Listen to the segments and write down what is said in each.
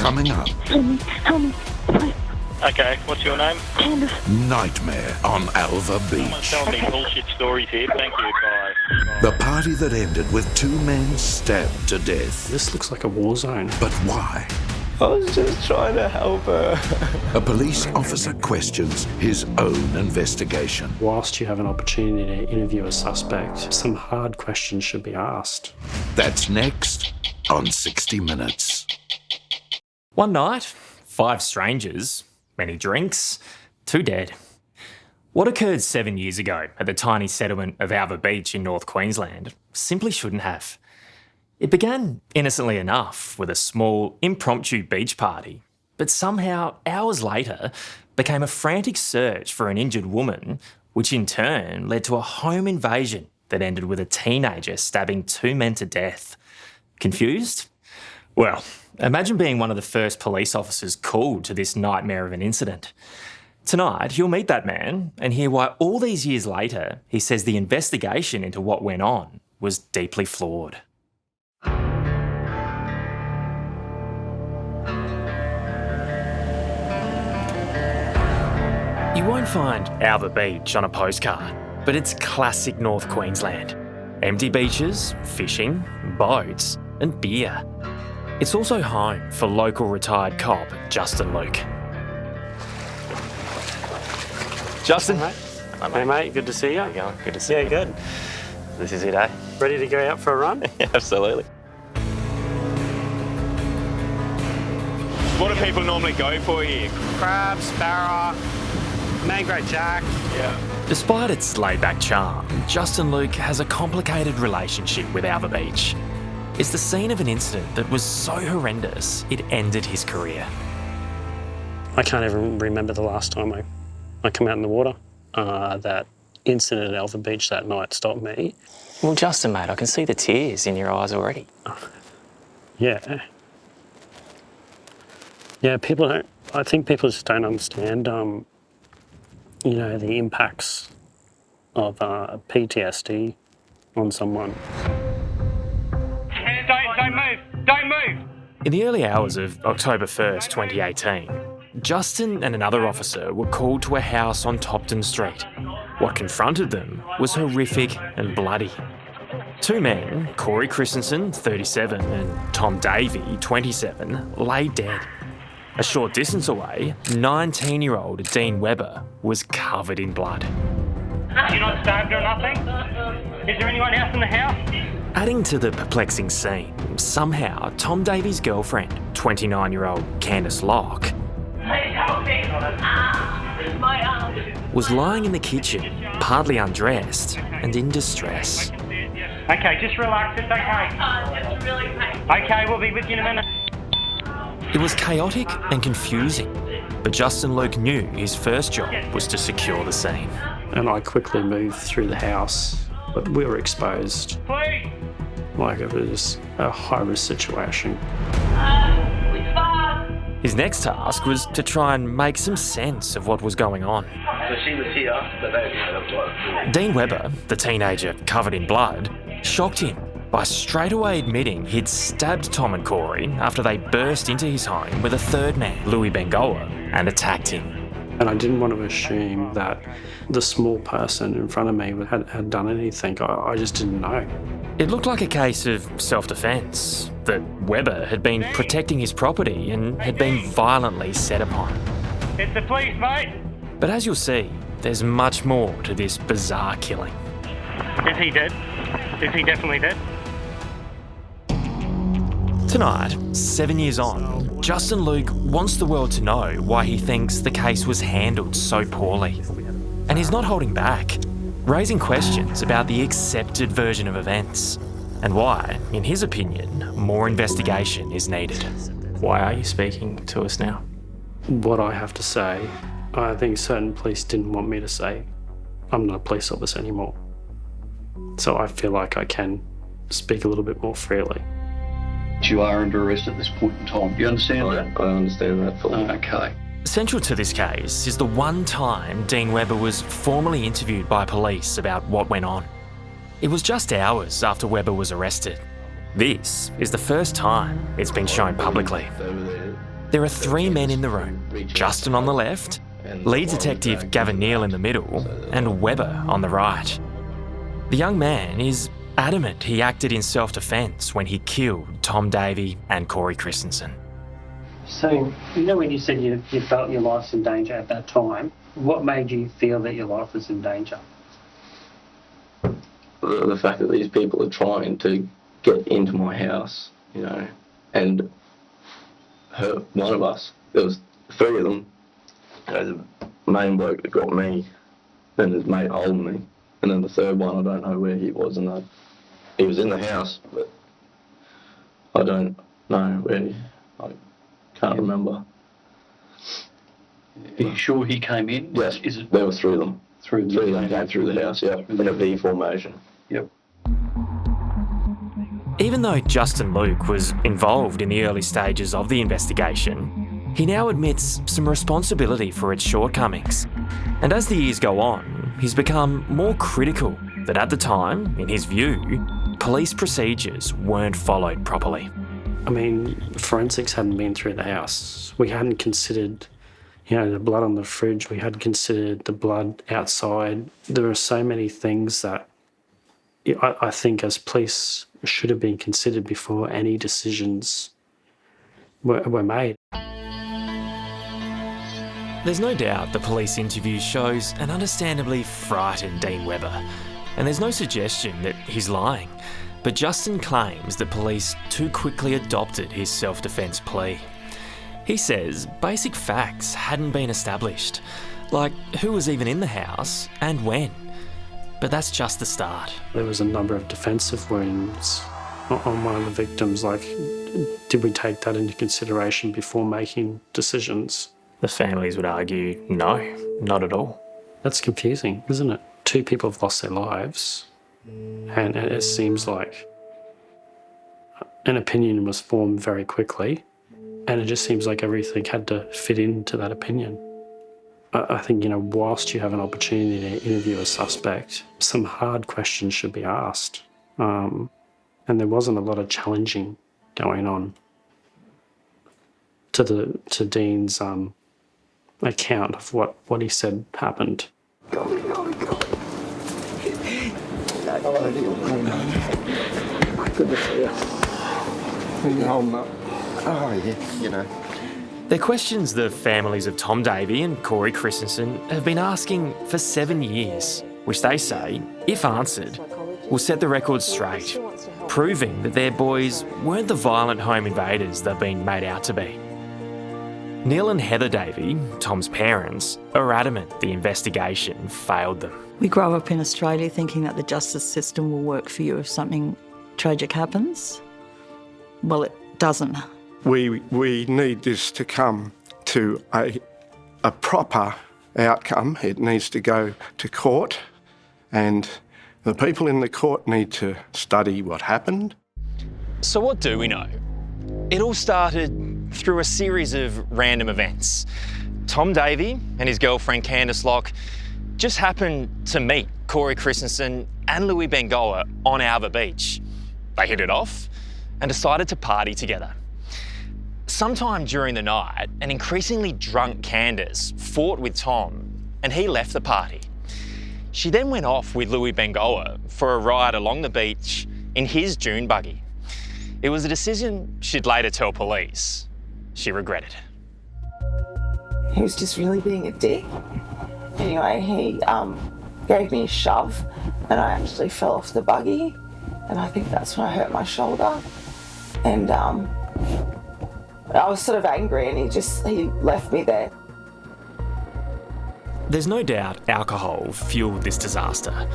Coming up. Help me, please. Okay, what's your name? Candace. Nightmare on Alva Beach. Telling me bullshit stories here. Thank you, bye. The party that ended with 2 men stabbed to death. This looks like a war zone. But why? I was just trying to help her. A police officer questions his own investigation. Whilst you have an opportunity to interview a suspect, some hard questions should be asked. That's next on 60 Minutes. One night, 5 strangers, many drinks, 2 dead. What occurred 7 years ago at the tiny settlement of Alva Beach in North Queensland simply shouldn't have. It began innocently enough with a small impromptu beach party, but somehow hours later became a frantic search for an injured woman, which in turn led to a home invasion that ended with a teenager stabbing 2 men to death. Confused? Well, imagine being one of the first police officers called to this nightmare of an incident. Tonight, you'll meet that man and hear why all these years later he says the investigation into what went on was deeply flawed. You won't find Alva Beach on a postcard, but it's classic North Queensland. Empty beaches, fishing, boats and beer. It's also home for local retired cop Justin Luke. Justin? Hey mate, good to see you. How you going? Good to see you. Good. This is it, eh? Ready to go out for a run? Yeah, absolutely. What do people normally go for here? Crab, sparrow, mangrove jack. Yeah. Despite its laid-back charm, Justin Luke has a complicated relationship with Alva Beach. It's the scene of an incident that was so horrendous it ended his career. I can't even remember the last time I come out in the water. That incident at Alva Beach that night stopped me. Well, Justin, mate, I can see the tears in your eyes already. Yeah. Yeah, I think people just don't understand, the impacts of PTSD on someone. Don't move! In the early hours of October 1st, 2018, Justin and another officer were called to a house on Topton Street. What confronted them was horrific and bloody. 2 men, Corey Christensen, 37, and Tom Davey, 27, lay dead. A short distance away, 19-year-old Dean Webber was covered in blood. You're not stabbed or nothing? Is there anyone else in the house? Adding to the perplexing scene, somehow Tom Davey's girlfriend, 29-year-old Candace Locke, was lying in the kitchen, partly undressed and in distress. Okay, just relax, it's okay. It's really painful. Okay, we'll be with you in a minute. It was chaotic and confusing, but Justin Luke knew his first job was to secure the scene. And I quickly moved through the house, but we were exposed. Please! Like it was a high-risk situation. His next task was to try and make some sense of what was going on. So she was here, but they Dean Webber, the teenager covered in blood, shocked him by straight away admitting he'd stabbed Tom and Corey after they burst into his home with a third man, Louis Bengoa, and attacked him. And I didn't want to assume that the small person in front of me had done anything. I just didn't know. It looked like a case of self-defence, that Webber had been protecting his property and had been violently set upon. It's the police, mate! But as you'll see, there's much more to this bizarre killing. Is he dead? Is he definitely dead? Tonight, 7 years on, Justin Luke wants the world to know why he thinks the case was handled so poorly. And he's not holding back, raising questions about the accepted version of events and why, in his opinion, more investigation is needed. Why are you speaking to us now? What I have to say, I think certain police didn't want me to say. I'm not a police officer anymore. So I feel like I can speak a little bit more freely. You are under arrest at this point in time. Do you understand that? I understand that fully. Okay. Central to this case is the one time Dean Webber was formally interviewed by police about what went on. It was just hours after Webber was arrested. This is the first time it's been shown publicly. Over there. There are three men in the room. Justin on the left, lead detective Gavin Neal in the middle, and Webber on the right. The young man is adamant he acted in self-defence when he killed Tom Davey and Corey Christensen. So, you know when you said you felt your life's in danger at that time, what made you feel that your life was in danger? The fact that these people are trying to get into my house, you know, and hurt one of us. There was three of them. You know, the main bloke that got me, then his mate holding me, and then the third one, I don't know where he was, and he was in the house, but I don't know where. I can't remember. Are you sure he came in? Yes, there were three of them. Three of them came through the house, yeah, in a V formation. Yep. Even though Justin Luke was involved in the early stages of the investigation, he now admits some responsibility for its shortcomings. And as the years go on, he's become more critical that at the time, in his view, police procedures weren't followed properly. I mean, forensics hadn't been through the house. We hadn't considered, the blood on the fridge. We hadn't considered the blood outside. There are so many things that I think as police should have been considered before any decisions were made. There's no doubt the police interview shows an understandably frightened Dean Webber, and there's no suggestion that he's lying. But Justin claims that police too quickly adopted his self-defence plea. He says basic facts hadn't been established, like who was even in the house and when. But that's just the start. There was a number of defensive wounds on one of the victims. Like, did we take that into consideration before making decisions? The families would argue, no, not at all. That's confusing, isn't it? Two people have lost their lives, and it seems like an opinion was formed very quickly, and it just seems like everything had to fit into that opinion. I think, whilst you have an opportunity to interview a suspect, some hard questions should be asked. And there wasn't a lot of challenging going on to Dean's account of what he said happened. They're questions the families of Tom Davey and Corey Christensen have been asking for 7 years, which they say, if answered, will set the record straight, proving that their boys weren't the violent home invaders they've been made out to be. Neil and Heather Davey, Tom's parents, are adamant the investigation failed them. We grow up in Australia thinking that the justice system will work for you if something tragic happens. Well, it doesn't. We need this to come to a proper outcome. It needs to go to court, and the people in the court need to study what happened. So what do we know? It all started through a series of random events. Tom Davey and his girlfriend Candice Locke just happened to meet Corey Christensen and Louis Bengoa on Alva Beach. They hit it off and decided to party together. Sometime during the night, an increasingly drunk Candice fought with Tom and he left the party. She then went off with Louis Bengoa for a ride along the beach in his dune buggy. It was a decision she'd later tell police she regretted. He was just really being a dick. Anyway, he gave me a shove and I actually fell off the buggy, and I think that's when I hurt my shoulder. And I was sort of angry and he left me there. There's no doubt alcohol fueled this disaster.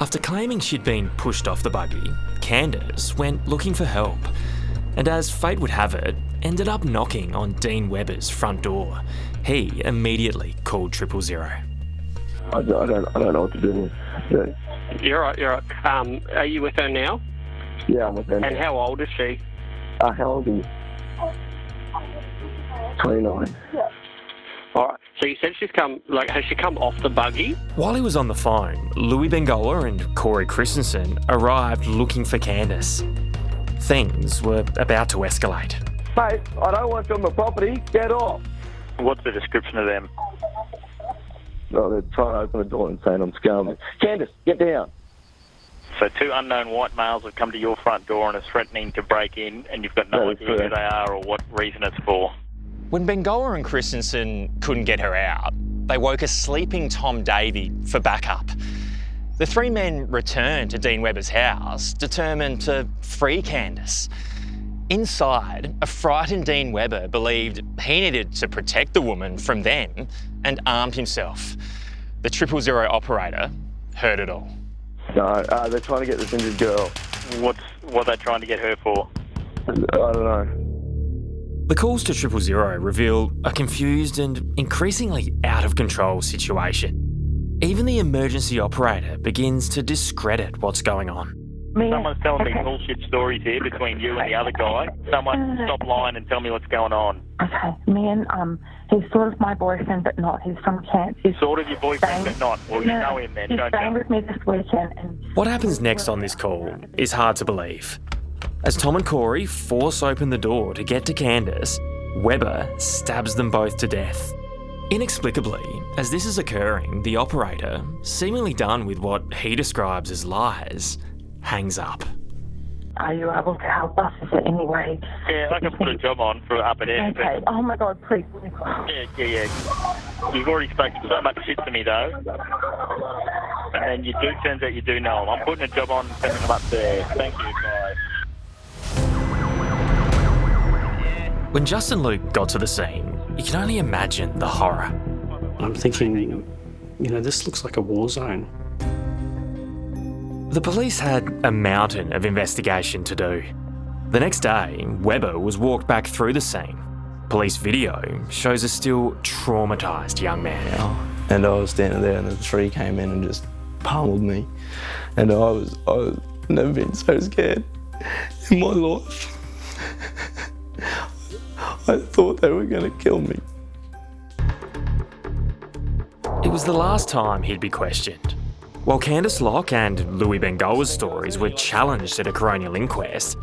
After claiming she'd been pushed off the buggy, Candice went looking for help, and as fate would have it, ended up knocking on Dean Webber's front door. He immediately called 000. I don't know what to do. Yeah. You're right. Are you with her now? Yeah, I'm with her. And how old is she? How old are you? 29. Yeah. All right. So you said has she come off the buggy? While he was on the phone, Louis Bengoa and Corey Christensen arrived looking for Candice. Things were about to escalate. Mate, I don't want you on my property. Get off. What's the description of them? No, they're trying to open the door and saying I'm scum. Candace, get down. So 2 unknown white males have come to your front door and are threatening to break in, and you've got no idea who they are or what reason it's for. When Bengoa and Christensen couldn't get her out, they woke a sleeping Tom Davey for backup. The 3 men returned to Dean Webber's house, determined to free Candace. Inside, a frightened Dean Webber believed he needed to protect the woman from them and armed himself. The 000 operator heard it all. No, they're trying to get this injured girl. What are they trying to get her for? I don't know. The calls to 000 reveal a confused and increasingly out of control situation. Even the emergency operator begins to discredit what's going on. Someone's telling me bullshit stories here between you and the other guy. Someone stop lying and tell me what's going on. Okay, me and he's sort of my boyfriend, but not. He's from Clancey. Sort of your boyfriend, but not. Well, you know him then, he's don't staying you? with me this weekend. And What happens next on this call is hard to believe. As Tom and Corey force open the door to get to Candace, Webber stabs them both to death. Inexplicably, as this is occurring, the operator, seemingly done with what he describes as lies, hangs up. Are you able to help us? Is there any way? Yeah, I can put a job on for up at Air. Okay. Oh my God, please. Yeah. You've already spoken so much shit to me though. And turns out you do know them. I'm putting a job on and sending them up there. Thank you, guys. When Justin Luke got to the scene, you can only imagine the horror. I'm thinking, this looks like a war zone. The police had a mountain of investigation to do. The next day, Webber was walked back through the scene. Police video shows a still traumatised young man. And I was standing there and the 3 came in and just pummeled me. And I was never been so scared in my life. I thought they were going to kill me. It was the last time he'd be questioned. While Candace Locke and Louis Bengoa's stories were challenged at a coronial inquest,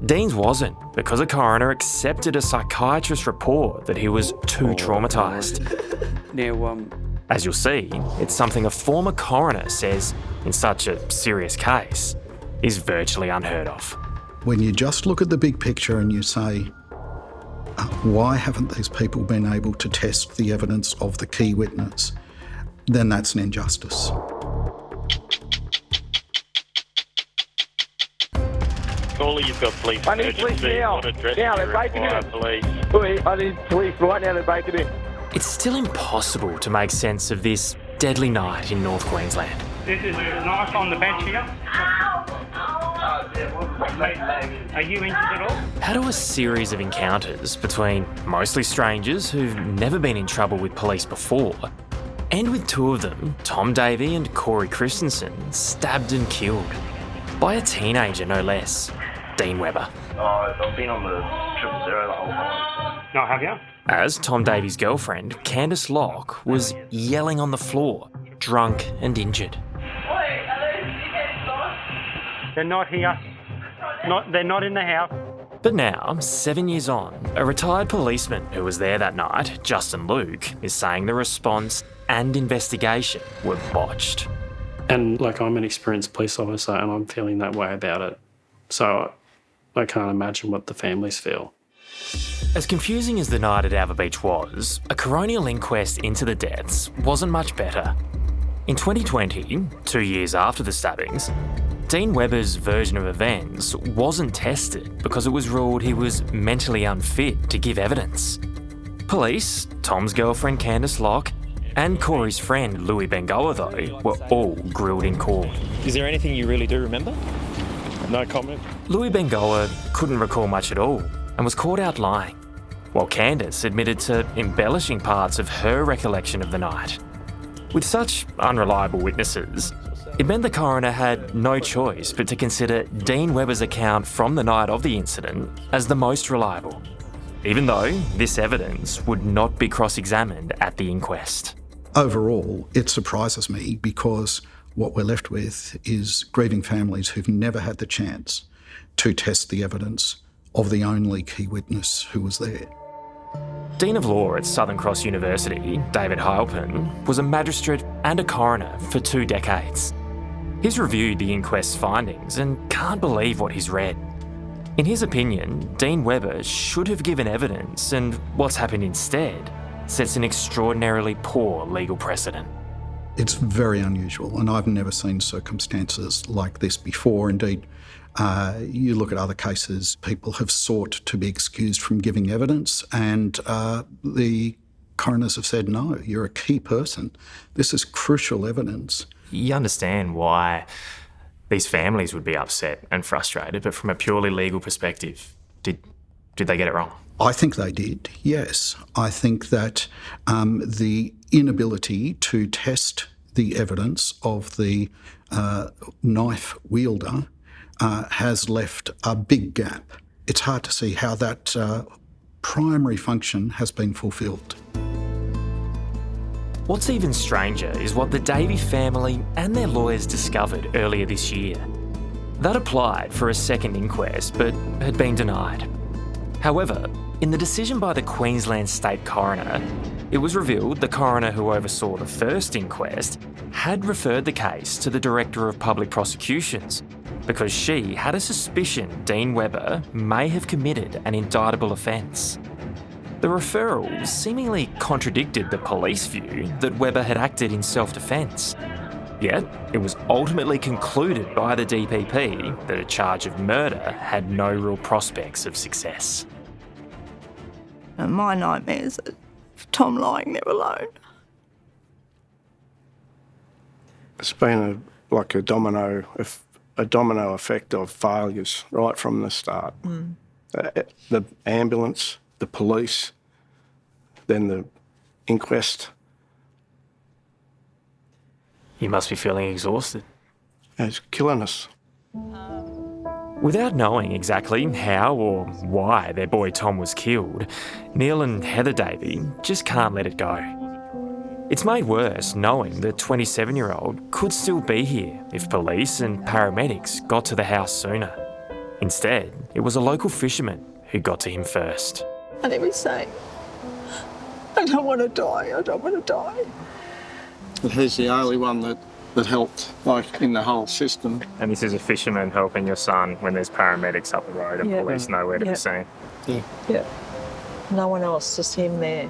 Dean's wasn't, because a coroner accepted a psychiatrist's report that he was too traumatised. Now, As you'll see, it's something a former coroner says, in such a serious case, is virtually unheard of. When you just look at the big picture and you say, why haven't these people been able to test the evidence of the key witness? Then that's an injustice. Surely you've got police. I need police now. Now, they're breaking in. Police. I need police right now, they're breaking in. It's still impossible to make sense of this deadly night in North Queensland. This is a knife on the bench here. Are you injured at all? How do a series of encounters between mostly strangers who've never been in trouble with police before, and with 2 of them, Tom Davey and Corey Christensen, stabbed and killed by a teenager no less, Dean Webber? I've been on the 000 the whole time. No, have you? As Tom Davey's girlfriend, Candace Locke, was yelling on the floor, drunk and injured. They're not here. They're not in the house. But now, 7 years on, a retired policeman who was there that night, Justin Luke, is saying the response and investigation were botched. And I'm an experienced police officer and I'm feeling that way about it. So I can't imagine what the families feel. As confusing as the night at Alva Beach was, a coronial inquest into the deaths wasn't much better. In 2020, 2 years after the stabbings, Dean Webber's version of events wasn't tested because it was ruled he was mentally unfit to give evidence. Police, Tom's girlfriend Candace Locke, and Corey's friend Louis Bengoa, though, were all grilled in court. Is there anything you really do remember? No comment. Louis Bengoa couldn't recall much at all and was caught out lying, while Candace admitted to embellishing parts of her recollection of the night. With such unreliable witnesses, it meant the coroner had no choice but to consider Dean Webber's account from the night of the incident as the most reliable, even though this evidence would not be cross-examined at the inquest. Overall, it surprises me because what we're left with is grieving families who've never had the chance to test the evidence of the only key witness who was there. Dean of Law at Southern Cross University, David Heilpin, was a magistrate and a coroner for 2 decades. He's reviewed the inquest's findings and can't believe what he's read. In his opinion, Dean Webber should have given evidence, and what's happened instead sets an extraordinarily poor legal precedent. It's very unusual, and I've never seen circumstances like this before. Indeed, you look at other cases, people have sought to be excused from giving evidence, and the coroners have said, no, you're a key person. This is crucial evidence. You understand why these families would be upset and frustrated, but from a purely legal perspective, did they get it wrong? I think they did, yes. I think that the inability to test the evidence of the knife wielder has left a big gap. It's hard to see how that primary function has been fulfilled. What's even stranger is what the Davey family and their lawyers discovered earlier this year. They'd applied for a second inquest but had been denied. However, in the decision by the Queensland State Coroner, it was revealed the coroner who oversaw the first inquest had referred the case to the Director of Public Prosecutions because she had a suspicion Dean Webber may have committed an indictable offence. The referral seemingly contradicted the police view that Webber had acted in self-defence. Yet, it was ultimately concluded by the DPP that a charge of murder had no real prospects of success. And my nightmare is of Tom lying there alone. It's been like a domino effect of failures right from the start. The ambulance, the police, then the inquest. You must be feeling exhausted. It's killing us. Without knowing exactly how or why their boy Tom was killed, Neil and Heather Davey just can't let it go. It's made worse knowing the 27-year-old could still be here if police and paramedics got to the house sooner. Instead, it was a local fisherman who got to him first. And he was saying, I don't want to die, I don't want to die. But he's the only one that helped, like, in the whole system. And this is a fisherman helping your son when there's paramedics up the road and police nowhere to be seen. Yeah. No one else, just him there.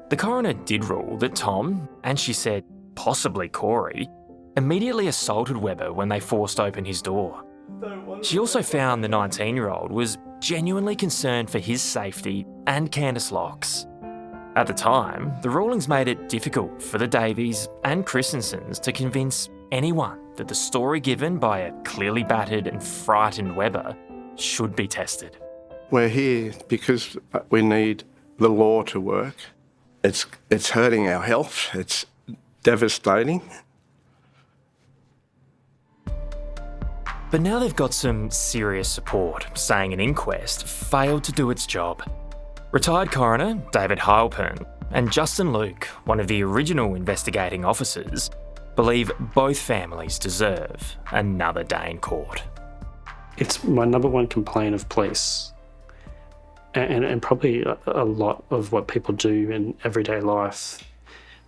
The coroner did rule that Tom, and she said possibly Corey, immediately assaulted Webber when they forced open his door. She also found the 19-year-old was genuinely concerned for his safety and Candice Locke's. At the time, the rulings made it difficult for the Davies and Christensens to convince anyone that the story given by a clearly battered and frightened Webber should be tested. We're here because we need the law to work. It's hurting our health. It's devastating. But now they've got some serious support, saying an inquest failed to do its job. Retired coroner David Heilpin and Justin Luke, one of the original investigating officers, believe both families deserve another day in court. It's my number one complaint of police, and probably a lot of what people do in everyday life.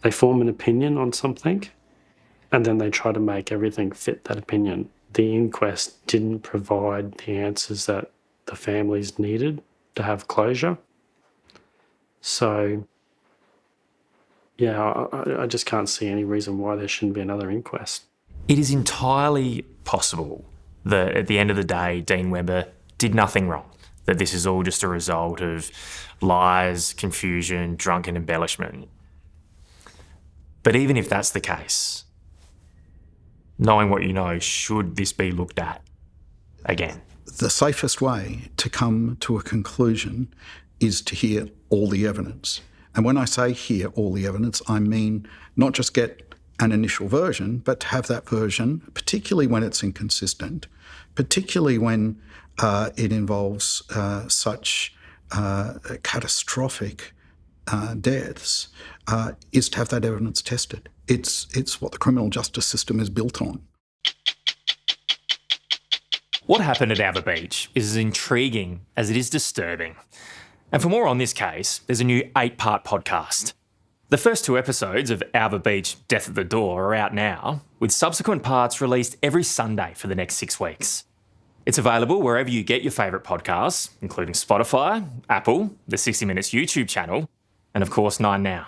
They form an opinion on something, and then they try to make everything fit that opinion. The inquest didn't provide the answers that the families needed to have closure. So, yeah, I just can't see any reason why there shouldn't be another inquest. It is entirely possible that at the end of the day, Dean Webber did nothing wrong, that this is all just a result of lies, confusion, drunken embellishment. But even if that's the case, knowing what you know, should this be looked at again? The safest way to come to a conclusion is to hear all the evidence. And when I say hear all the evidence, I mean not just get an initial version, but to have that version, particularly when it's inconsistent, particularly when it involves such catastrophic deaths, is to have that evidence tested. It's what the criminal justice system is built on. What happened at Alva Beach is as intriguing as it is disturbing. And for more on this case, there's a new 8-part podcast. The first 2 episodes of Alva Beach Death at the Door are out now, with subsequent parts released every Sunday for the next 6 weeks. It's available wherever you get your favourite podcasts, including Spotify, Apple, the 60 Minutes YouTube channel, and of course 9Now.